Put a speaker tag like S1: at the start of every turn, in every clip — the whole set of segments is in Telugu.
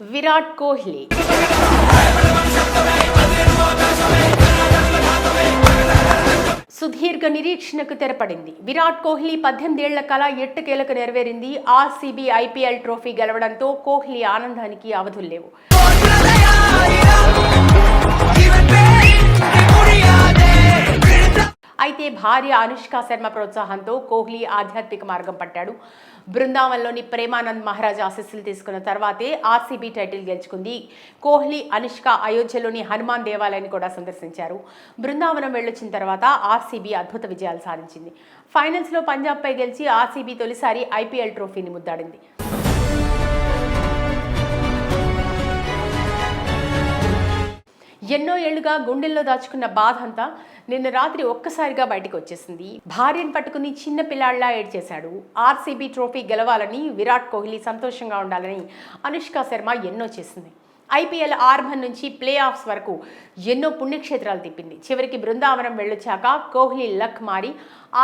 S1: విరాట్ కోహ్లీ సుదీర్ఘ నిరీక్షణకు తెరపడింది. విరాట్ కోహ్లీ 18 ఏళ్ల కల ఎట్టకేలకు నెరవేరింది. ఆర్సీబీ ఐపీఎల్ ట్రోఫీ గెలవడంతో కోహ్లీ ఆనందానికి అవధుల్లేవు. అయితే భార్య అనుష్క శర్మ ప్రోత్సాహంతో కోహ్లీ ఆధ్యాత్మిక మార్గం పట్టాడు. బృందావన్లోని ప్రేమానంద్ మహారాజ్ ఆశీస్సులు తీసుకున్న తర్వాతే ఆర్సీబీ టైటిల్ గెలుచుకుంది. కోహ్లీ, అనుష్క అయోధ్యలోని హనుమాన్ దేవాలయాన్ని కూడా సందర్శించారు. బృందావనం వెళ్ళొచ్చిన తర్వాత ఆర్సీబీ అద్భుత విజయాలు సాధించింది. ఫైనల్స్లో పంజాబ్పై గెలిచి ఆర్సీబీ తొలిసారి ఐపీఎల్ ట్రోఫీని ముద్దాడింది. ఎన్నో ఏళ్లుగా గుండెల్లో దాచుకున్న బాధ అంతా నిన్న రాత్రి ఒక్కసారిగా బయటకు వచ్చేసింది. భార్యను పట్టుకుని చిన్న పిల్లాళ్లా ఏడ్చేశాడు. ఆర్సీబీ ట్రోఫీ గెలవాలని, విరాట్ కోహ్లీ సంతోషంగా ఉండాలని అనుష్క శర్మ ఎన్నో చేసింది. ఐపీఎల్ ఆరంభం నుంచి ప్లే ఆఫ్స్ వరకు ఎన్నో పుణ్యక్షేత్రాలు తిప్పింది. చివరికి బృందావనం వెళ్ళొచ్చాక కోహ్లీ లక్ మారి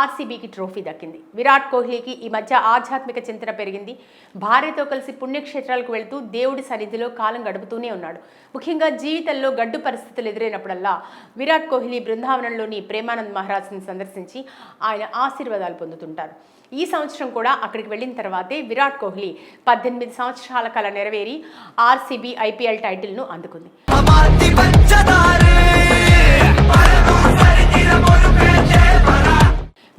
S1: ఆర్సీబీకి ట్రోఫీ దక్కింది. విరాట్ కోహ్లీకి ఈ మధ్య ఆధ్యాత్మిక చింతన పెరిగింది. భార్యతో కలిసి పుణ్యక్షేత్రాలకు వెళుతూ దేవుడి సన్నిధిలో కాలం గడుపుతూనే ఉన్నాడు. ముఖ్యంగా జీవితంలో గడ్డు పరిస్థితులు ఎదురైనప్పుడల్లా విరాట్ కోహ్లీ బృందావనంలోని ప్రేమానంద్ మహారాజ్ని సందర్శించి ఆయన ఆశీర్వాదాలు పొందుతుంటారు. ఈ సంవత్సరం కూడా అక్కడికి వెళ్ళిన తర్వాతే విరాట్ కోహ్లీ 18 సంవత్సరాల కల నెరవేరి ఆర్సీబీ ఐపీఎల్ టైటిల్ను అందుకుంది.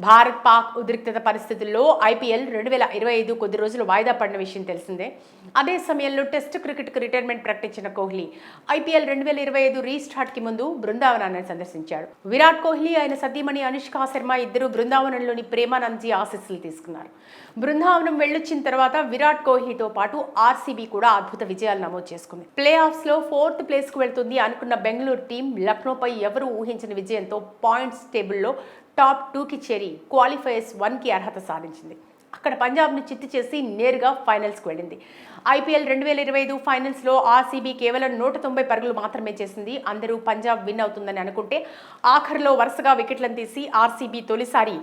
S1: భారత్ పాక్ ఉద్రిక్తత పరిస్థితుల్లో ఐపీఎల్ 2025 కొద్ది రోజులు వాయిదా పడిన విషయం తెలిసిందే. అదే సమయంలో టెస్ట్ క్రికెట్కు రిటైర్మెంట్ ప్రకటించిన కోహ్లీ ఐపీఎల్ 2025 రీస్టార్ట్కి ముందు బృందావనాన్ని సందర్శించాడు. విరాట్ కోహ్లీ, ఆయన సతీమణి అనుష్క శర్మ ఇద్దరు బృందావనంలోని ప్రేమానంద్జీ ఆశీస్సులు తీసుకున్నారు. బృందావనం వెళ్ళొచ్చిన తర్వాత విరాట్ కోహ్లీతో పాటు ఆర్సీబీ కూడా అద్భుత విజయాలు నమోదు చేసుకుంది. ప్లే ఆఫ్స్లో 4th ప్లేస్కు వెళ్తుంది అనుకున్న బెంగళూరు టీం లక్నోపై ఎవరూ ఊహించిన విజయంతో పాయింట్స్ టేబుల్లో టాప్ 2కి చేరి క్వాలిఫైయర్స్ 1కి అర్హత సాధించింది. అక్కడ పంజాబ్ను చిత్తు చేసి నేరుగా ఫైనల్స్కి వెళ్ళింది. ఐపీఎల్ 2025 ఫైనల్స్లో ఆర్సీబీ కేవలం 190 పరుగులు మాత్రమే చేసింది. అందరూ పంజాబ్ విన్ అవుతుందని అనుకుంటే ఆఖరిలో వరుసగా వికెట్లను తీసి ఆర్సీబీ తొలిసారి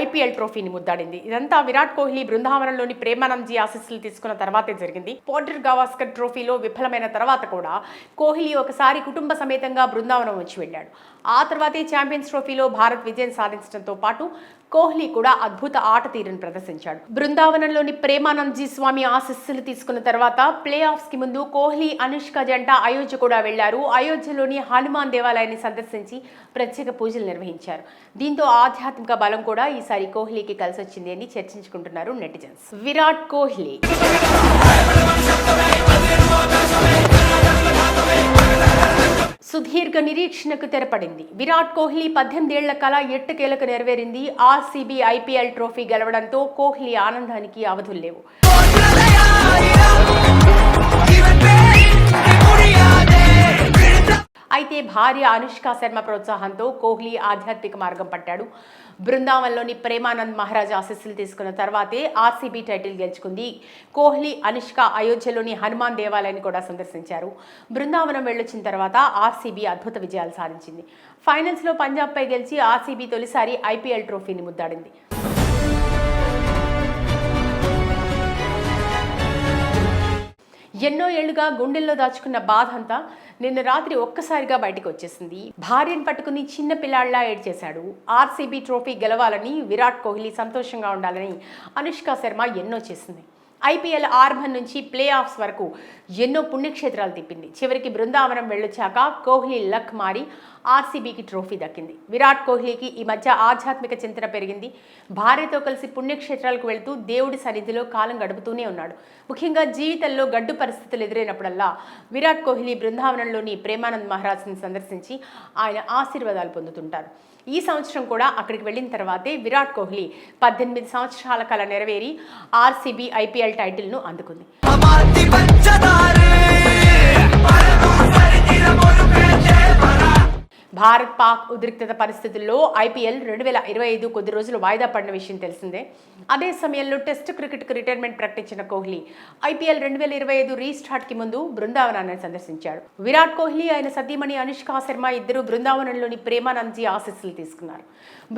S1: ఐపీఎల్ ట్రోఫీని ముద్దాడింది. ఇదంతా విరాట్ కోహ్లీ బృందావనంలోని ప్రేమానంద్జీ ఆశీస్సులు తీసుకున్న తర్వాతే జరిగింది. పోర్టర్ గవాస్కర్ ట్రోఫీలో విఫలమైన తర్వాత కూడా కోహ్లీ ఒకసారి కుటుంబ సమేతంగా బృందావనం వచ్చి వెళ్ళాడు. ఆ తర్వాతే ఛాంపియన్స్ ట్రోఫీలో భారత్ విజయం సాధించడంతో పాటు కోహ్లీ కూడా అద్భుత ఆట తీరును ప్రదర్శించాడు. బృందావనంలోని ప్రేమానంద్జీ స్వామి ఆశీస్సులు తీసుకున్న తర్వాత ప్లే ఆఫ్స్కి ముందు కోహ్లీ, అనుష్క జంట అయోధ్య కూడా వెళ్లారు. అయోధ్యలోని హనుమాన్ దేవాలయాన్ని సందర్శించి ప్రత్యేక పూజలు నిర్వహించారు. దీంతో ఆధ్యాత్మిక బలం కూడా ఈసారి కోహ్లీకి కలిసి వచ్చింది అని చర్చించుకుంటున్నారు నెటిజన్స్. విరాట్ కోహ్లీ సుదీర్ఘ నిరీక్షణకు తెరపడింది. విరాట్ కోహ్లీ 18 ఏళ్ల కల ఎట్టకేలకు నెరవేరింది. ఆర్సీబీ ఐపీఎల్ ట్రోఫీ గెలవడంతో కోహ్లీ ఆనందానికి అవధుల్లేవు. అయితే భార్య అనుష్క శర్మ ప్రోత్సాహంతో కోహ్లీ ఆధ్యాత్మిక మార్గం పట్టాడు. బృందావన్లోని ప్రేమానంద్ మహారాజ్ ఆశీస్సులు తీసుకున్న తర్వాతే ఆర్సీబీ టైటిల్ గెలుచుకుంది. కోహ్లీ, అనుష్క అయోధ్యలోని హనుమాన్ దేవాలయాన్ని కూడా సందర్శించారు. బృందావనం వెళ్ళొచ్చిన తర్వాత ఆర్సీబీ అద్భుత విజయాలు సాధించింది. ఫైనల్స్లో పంజాబ్పై గెలిచి ఆర్సీబీ తొలిసారి ఐపీఎల్ ట్రోఫీని ముద్దాడింది. ఎన్నో ఏళ్లుగా గుండెల్లో దాచుకున్న బాధ అంతా నిన్న రాత్రి ఒక్కసారిగా బయటకు వచ్చేసింది. భార్యను పట్టుకుని చిన్న పిల్లాళ్లా ఏడ్చేశాడు. ఆర్సీబీ ట్రోఫీ గెలవాలని, విరాట్ కోహ్లీ సంతోషంగా ఉండాలని అనుష్క శర్మ ఎన్నో చేసింది. ఐపీఎల్ ఆరంభం నుంచి ప్లే ఆఫ్స్ వరకు ఎన్నో పుణ్యక్షేత్రాలు తిప్పింది. చివరికి బృందావనం వెళ్ళొచ్చాక కోహ్లీ లక్ మారి ఆర్సీబీకి ట్రోఫీ దక్కింది. విరాట్ కోహ్లీకి ఈ మధ్య ఆధ్యాత్మిక చింతన పెరిగింది. భార్యతో కలిసి పుణ్యక్షేత్రాలకు వెళుతూ దేవుడి సన్నిధిలో కాలం గడుపుతూనే ఉన్నాడు. ముఖ్యంగా జీవితంలో గడ్డు పరిస్థితులు ఎదురైనప్పుడల్లా విరాట్ కోహ్లీ బృందావనంలోని ప్రేమానంద్ మహారాజ్ని సందర్శించి ఆయన ఆశీర్వాదాలు పొందుతుంటారు. ఈ సంవత్సరం కూడా అక్కడికి వెళ్ళిన తర్వాతే విరాట్ కోహ్లీ 18 సంవత్సరాల కల నెరవేరి ఆర్సీబీ ఐపీఎల్ టైటిల్ను అందుకుంది. భారత్ పాక్ ఉద్రిక్తత పరిస్థితుల్లో ఐపీఎల్ 2025 కొద్ది రోజులు వాయిదా పడిన విషయం తెలిసిందే. అదే సమయంలో టెస్ట్ క్రికెట్కు రిటైర్మెంట్ ప్రకటించిన కోహ్లీ ఐపీఎల్ 2025 రీస్టార్ట్కి ముందు బృందావనాన్ని సందర్శించాడు. విరాట్ కోహ్లీ ఆయన సతీమణి అనుష్కా శర్మ ఇద్దరు బృందావనంలోని ప్రేమానంద్జీ ఆశీస్సులు తీసుకున్నారు.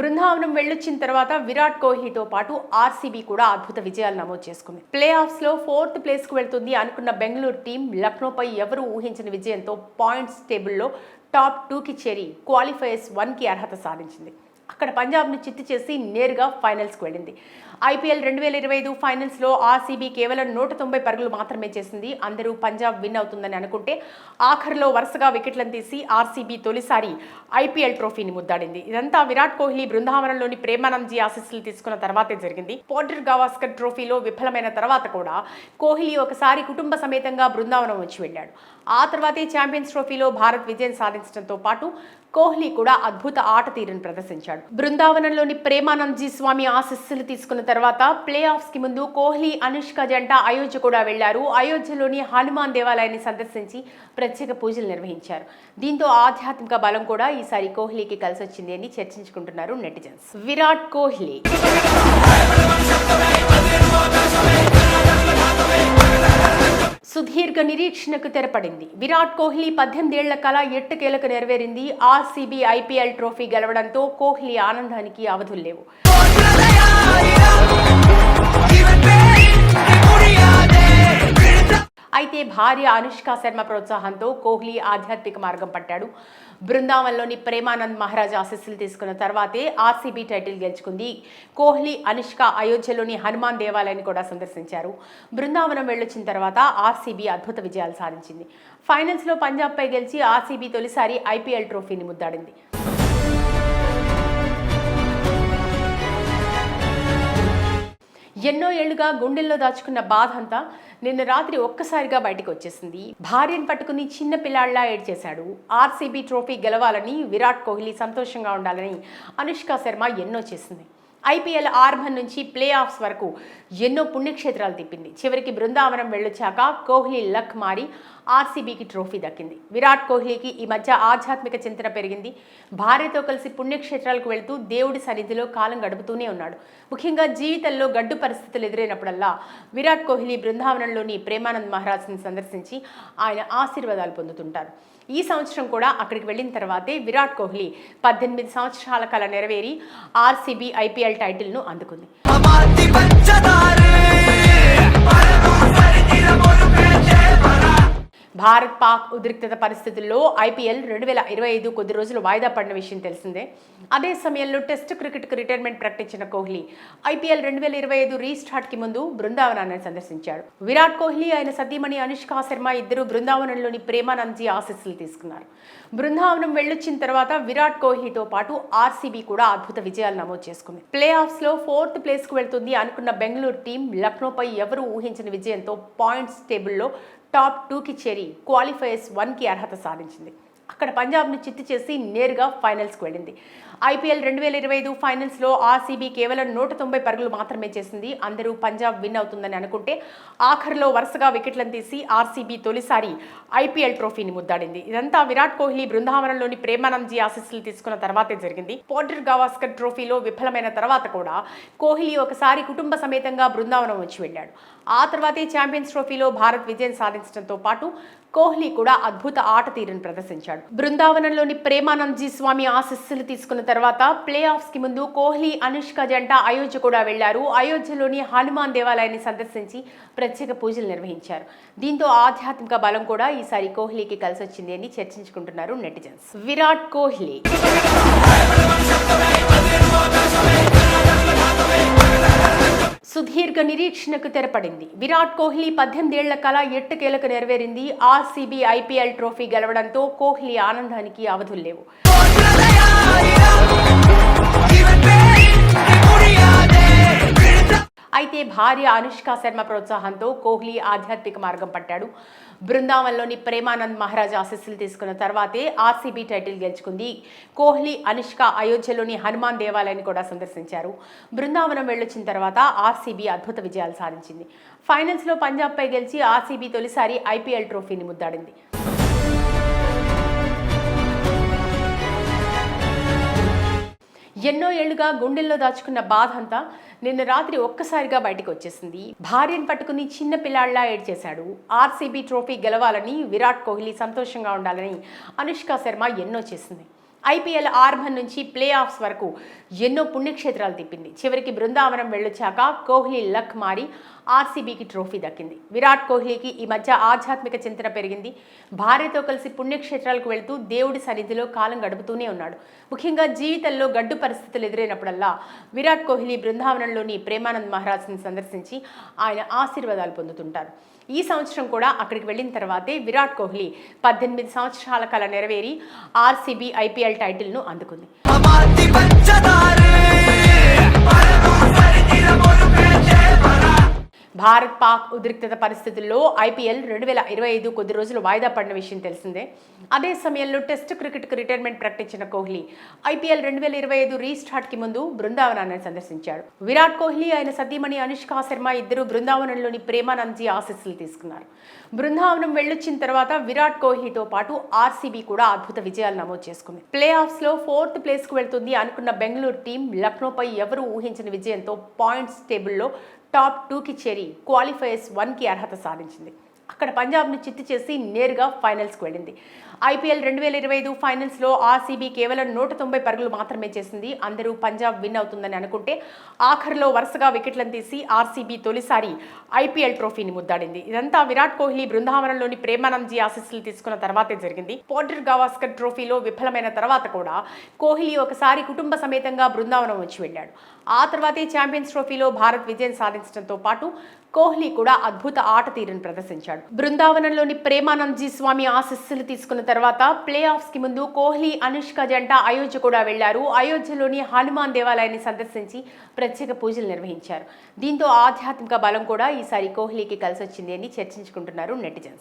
S1: బృందావనం వెళ్ళొచ్చిన తర్వాత విరాట్ కోహ్లీతో పాటు ఆర్సీబీ కూడా అద్భుత విజయాలు నమోదు చేసుకుంది. ప్లే ఆఫ్స్ లో 4th ప్లేస్కు వెళ్తుంది అనుకున్న బెంగళూరు టీం లక్నోపై ఎవరూ ఊహించిన విజయంతో పాయింట్స్ టేబుల్లో టాప్ 2కి చేరి క్వాలిఫైయర్స్ 1కి అర్హత సాధించింది. అక్కడ పంజాబ్ను చిత్తు చేసి నేరుగా ఫైనల్స్కి వెళ్ళింది. ఐపీఎల్ 2025 ఫైనల్స్లో ఆర్సీబీ కేవలం 190 పరుగులు మాత్రమే చేసింది. అందరూ పంజాబ్ విన్ అవుతుందని అనుకుంటే ఆఖరిలో వరుసగా వికెట్లను తీసి ఆర్సీబీ తొలిసారి ఐపీఎల్ ట్రోఫీని ముద్దాడింది. ఇదంతా విరాట్ కోహ్లీ బృందావనంలోని ప్రేమానంద్జీ ఆశీస్సులు తీసుకున్న తర్వాతే జరిగింది. పోర్టర్ గవాస్కర్ ట్రోఫీలో విఫలమైన తర్వాత కూడా కోహ్లీ ఒకసారి కుటుంబ సమేతంగా బృందావనం వచ్చి వెళ్ళాడు. ఆ తర్వాతే ఛాంపియన్స్ ట్రోఫీలో భారత్ విజయం సాధించడంతో పాటు కోహ్లీ కూడా అద్భుత ఆట తీరును ప్రదర్శించాడు. బృందావనంలోని ప్రేమానంద్జీ స్వామి ఆశీస్సులు తీసుకున్న తర్వాత ప్లే ఆఫ్స్ కి ముందు కోహ్లీ అనుష్క జంట అయోధ్య కూడా వెళ్లారు. అయోధ్యలోని హనుమాన్ దేవాలయాన్ని సందర్శించి ప్రత్యేక పూజలు నిర్వహించారు. దీంతో ఆధ్యాత్మిక బలం కూడా ఈసారి కోహ్లీకి కలిసి వచ్చింది అని చర్చించుకుంటున్నారు నెటిజన్స్. విరాట్ కోహ్లీ సుదీర్ఘ నిరీక్షణకు తెరపడింది. విరాట్ కోహ్లీ 18 ఏళ్ల కల ఎట్టకేలకు నెరవేరింది. ఆర్సీబీ ఐపీఎల్ ట్రోఫీ గెలవడంతో కోహ్లీ ఆనందానికి అవధులు లేవు. అయితే భార్య అనుష్కా శర్మ ప్రోత్సాహంతో కోహ్లీ ఆధ్యాత్మిక మార్గం పట్టాడు. బృందావనంలోని ప్రేమానంద్ మహారాజ్ ఆశీస్సులు తీసుకున్న తర్వాతే ఆర్సీబీ టైటిల్ గెలుచుకుంది. కోహ్లీ అనుష్క అయోధ్యలోని హనుమాన్ దేవాలయాన్ని కూడా సందర్శించారు. బృందావనం వెళ్ళొచ్చిన తర్వాత ఆర్సీబీ అద్భుత విజయాలు సాధించింది. ఫైనల్స్లో పంజాబ్పై గెలిచి ఆర్సీబీ తొలిసారి ఐపీఎల్ ట్రోఫీని ముద్దాడింది. ఎన్నో ఏళ్లుగా గుండెల్లో దాచుకున్న బాధ అంతా నిన్న రాత్రి ఒక్కసారిగా బయటకు వచ్చేసింది. భార్యను పట్టుకుని చిన్న పిల్లాళ్లా ఏడ్చేశాడు. ఆర్సీబీ ట్రోఫీ గెలవాలని, విరాట్ కోహ్లీ సంతోషంగా ఉండాలని అనుష్కా శర్మ ఎన్నో చేసింది. ఐపీఎల్ ఆరంభం నుంచి ప్లే ఆఫ్స్ వరకు ఎన్నో పుణ్యక్షేత్రాలు తిప్పింది. చివరికి బృందావనం వెళ్ళొచ్చాక కోహ్లీ లక్ మారి ఆర్సీబీకి ట్రోఫీ దక్కింది. విరాట్ కోహ్లీకి ఈ మధ్య ఆధ్యాత్మిక చింతన పెరిగింది. భార్యతో కలిసి పుణ్యక్షేత్రాలకు వెళుతూ దేవుడి సన్నిధిలో కాలం గడుపుతూనే ఉన్నాడు. ముఖ్యంగా జీవితంలో గడ్డు పరిస్థితులు ఎదురైనప్పుడల్లా విరాట్ కోహ్లీ బృందావనంలోని ప్రేమానంద్ మహారాజ్ని సందర్శించి ఆయన ఆశీర్వాదాలు పొందుతుంటారు. ఈ సంవత్సరం కూడా అక్కడికి వెళ్ళిన తర్వాతే విరాట్ కోహ్లీ 18 సంవత్సరాల కల నెరవేరి ఆర్సీబీ ఐపీఎల్ టైటిల్ను అందుకుంది. భారత్ పాక్ ఉద్రిక్తత పరిస్థితుల్లో ఐపీఎల్ 2025 కొద్ది రోజులు వాయిదా పడిన విషయం తెలిసిందే. అదే సమయంలో టెస్ట్ క్రికెట్కు రిటైర్మెంట్ ప్రకటించిన కోహ్లీ ఐపీఎల్ 2025 రీస్టార్ట్కి ముందు బృందావనాన్ని సందర్శించాడు. విరాట్ కోహ్లీ ఆయన సతీమణి అనుష్కా శర్మ ఇద్దరు బృందావనంలోని ప్రేమానంద్జీ ఆశీస్సులు తీసుకున్నారు. బృందావనం వెళ్ళొచ్చిన తర్వాత విరాట్ కోహ్లీతో పాటు ఆర్సీబీ కూడా అద్భుత విజయాలు నమోదు చేసుకుంది. ప్లే ఆఫ్స్ లో 4th ప్లేస్కు వెళ్తుంది అనుకున్న బెంగళూరు టీం లక్నోపై ఎవరూ ఊహించిన విజయంతో పాయింట్స్ టేబుల్లో టాప్ 2కి చేరి క్వాలిఫైయర్స్ 1కి అర్హత సాధించింది. అక్కడ పంజాబ్ను చిత్తు చేసి నేరుగా ఫైనల్స్కి వెళ్ళింది. ఐపీఎల్ 2025 ఫైనల్స్లో ఆర్సీబీ కేవలం 190 పరుగులు మాత్రమే చేసింది. అందరూ పంజాబ్ విన్ అవుతుందని అనుకుంటే ఆఖరిలో వరుసగా వికెట్లను తీసి ఆర్సీబీ తొలిసారి ఐపీఎల్ ట్రోఫీని ముద్దాడింది. ఇదంతా విరాట్ కోహ్లీ బృందావనంలోని ప్రేమానంద్జీ ఆశీస్సులు తీసుకున్న తర్వాతే జరిగింది. పోర్టర్ గవాస్కర్ ట్రోఫీలో విఫలమైన తర్వాత కూడా కోహ్లీ ఒకసారి కుటుంబ సమేతంగా బృందావనం వచ్చి వెళ్ళాడు. ఆ తర్వాతే ఛాంపియన్స్ ట్రోఫీలో భారత్ విజయం సాధించడంతో పాటు కోహ్లీ కూడా అద్భుత ఆట తీరును ప్రదర్శించాడు. బృందావనంలోని ప్రేమానంద్జీ స్వామి ఆశీస్సులు తీసుకున్న తర్వాత ప్లే ఆఫ్స్ కి ముందు కోహ్లీ అనుష్క జంట అయోధ్య కూడా వెళ్లారు. అయోధ్యలోని హనుమాన్ దేవాలయాన్ని సందర్శించి ప్రత్యేక పూజలు నిర్వహించారు. దీంతో ఆధ్యాత్మిక బలం కూడా ఈసారి కోహ్లీకి కలిసి వచ్చింది అని చర్చించుకుంటున్నారు నెటిజన్స్. విరాట్ కోహ్లీ సుదీర్ఘ నిరీక్షణకు తెరపడింది. విరాట్ కోహ్లీ 18 ఏళ్ల కల ఎట్టకేలకు నెరవేరింది. ఆర్సీబీ ఐపీఎల్ ట్రోఫీ గెలవడంతో కోహ్లీ ఆనందానికి అవధులు లేవు. అయితే భార్య అనుష్కా శర్మ ప్రోత్సాహంతో కోహ్లీ ఆధ్యాత్మిక మార్గం పట్టాడు. బృందావనంలోని ప్రేమానంద్ మహారాజ్ ఆశీస్సులు తీసుకున్న తర్వాతే ఆర్సీబీ టైటిల్ గెలుచుకుంది. కోహ్లీ అనుష్క అయోధ్యలోని హనుమాన్ దేవాలయాన్ని కూడా సందర్శించారు. బృందావనం వెళ్ళొచ్చిన తర్వాత ఆర్సీబీ అద్భుత విజయాలు సాధించింది. ఫైనల్స్లో పంజాబ్పై గెలిచి ఆర్సీబీ తొలిసారి ఐపీఎల్ ట్రోఫీని ముద్దాడింది. ఎన్నో ఏళ్లుగా గుండెల్లో దాచుకున్న బాధ అంతా నిన్న రాత్రి ఒక్కసారిగా బయటకు వచ్చేసింది. భార్యను పట్టుకుని చిన్న పిల్లాళ్లా ఏడ్చేశాడు. ఆర్సీబీ ట్రోఫీ గెలవాలని, విరాట్ కోహ్లీ సంతోషంగా ఉండాలని అనుష్క శర్మ ఎన్నో చేసింది. ఐపీఎల్ ఆరంభం నుంచి ప్లే ఆఫ్స్ వరకు ఎన్నో పుణ్యక్షేత్రాలు తిప్పింది. చివరికి బృందావనం వెళ్ళొచ్చాక కోహ్లీ లక్ మారి ఆర్సీబీకి ట్రోఫీ దక్కింది. విరాట్ కోహ్లీకి ఈ మధ్య ఆధ్యాత్మిక చింతన పెరిగింది. భార్యతో కలిసి పుణ్యక్షేత్రాలకు వెళ్తూ దేవుడి సన్నిధిలో కాలం గడుపుతూనే ఉన్నాడు. ముఖ్యంగా జీవితంలో గడ్డు పరిస్థితులు ఎదురైనప్పుడల్లా విరాట్ కోహ్లీ బృందావనంలోని ప్రేమానంద్ మహారాజ్ని సందర్శించి ఆయన ఆశీర్వాదాలు పొందుతుంటారు. ఈ సంవత్సరం కూడా అక్కడికి వెళ్ళిన తర్వాతే విరాట్ కోహ్లీ 18 సంవత్సరాల కల నెరవేరి ఆర్సీబీ ఐపీఎల్ టైటిల్ను అందుకుంది. భారత్ పాక్ ఉద్రిక్తత పరిస్థితుల్లో ఐపీఎల్ 2025 కొద్ది రోజులు వాయిదా పడిన విషయం తెలిసిందే. అదే సమయంలో టెస్ట్ క్రికెట్కు రిటైర్మెంట్ ప్రకటించిన కోహ్లీ ఐపీఎల్ 2025 రీస్టార్ట్కి ముందు బృందావనాన్ని సందర్శించాడు. విరాట్ కోహ్లీ ఆయన సతీమణి అనుష్క శర్మ ఇద్దరు బృందావనంలోని ప్రేమానంద్జీ ఆశీస్సులు తీసుకున్నారు. బృందావనం వెళ్ళొచ్చిన తర్వాత విరాట్ కోహ్లీతో పాటు ఆర్సీబీ కూడా అద్భుత విజయాలు నమోదు చేసుకుంది. ప్లే ఆఫ్స్లో 4th ప్లేస్కు వెళ్తుంది అనుకున్న బెంగళూరు టీం లక్నోపై ఎవరూ ఊహించిన విజయంతో పాయింట్స్ టేబుల్లో టాప్ 2కి చేరి క్వాలిఫైయర్స్ 1కి అర్హత సాధించింది. అక్కడ పంజాబ్ను చిత్తు చేసి నేరుగా ఫైనల్స్కి వెళ్ళింది. ఐపీఎల్ 2025 ఫైనల్స్లో ఆర్సీబీ కేవలం 190 పరుగులు మాత్రమే చేసింది. అందరూ పంజాబ్ విన్ అవుతుందని అనుకుంటే ఆఖరిలో వరుసగా వికెట్లను తీసి ఆర్సీబీ తొలిసారి ఐపీఎల్ ట్రోఫీని ముద్దాడింది. ఇదంతా విరాట్ కోహ్లీ బృందావనంలోని ప్రేమానంద్జీ ఆశీస్సులు తీసుకున్న తర్వాతే జరిగింది. పోర్టర్ గవాస్కర్ ట్రోఫీలో విఫలమైన తర్వాత కూడా కోహ్లీ ఒకసారి కుటుంబ సమేతంగా బృందావనం వచ్చి వెళ్ళాడు. ఆ తర్వాతే ఛాంపియన్స్ ట్రోఫీలో భారత్ విజయం సాధించడంతో పాటు కోహ్లీ కూడా అద్భుత ఆట తీరును ప్రదర్శించాడు. బృందావనంలోని ప్రేమానంద్జీ స్వామి ఆశీస్సులు తీసుకున్న తర్వాత ప్లే ఆఫ్స్కి ముందు కోహ్లీ అనుష్క జంట అయోధ్య కూడా వెళ్లారు. అయోధ్యలోని హనుమాన్ దేవాలయాన్ని సందర్శించి ప్రత్యేక పూజలు నిర్వహించారు. దీంతో ఆధ్యాత్మిక బలం కూడా ఈసారి కోహ్లీకి కలిసొచ్చింది అని చర్చించుకుంటున్నారు నెటిజన్స్.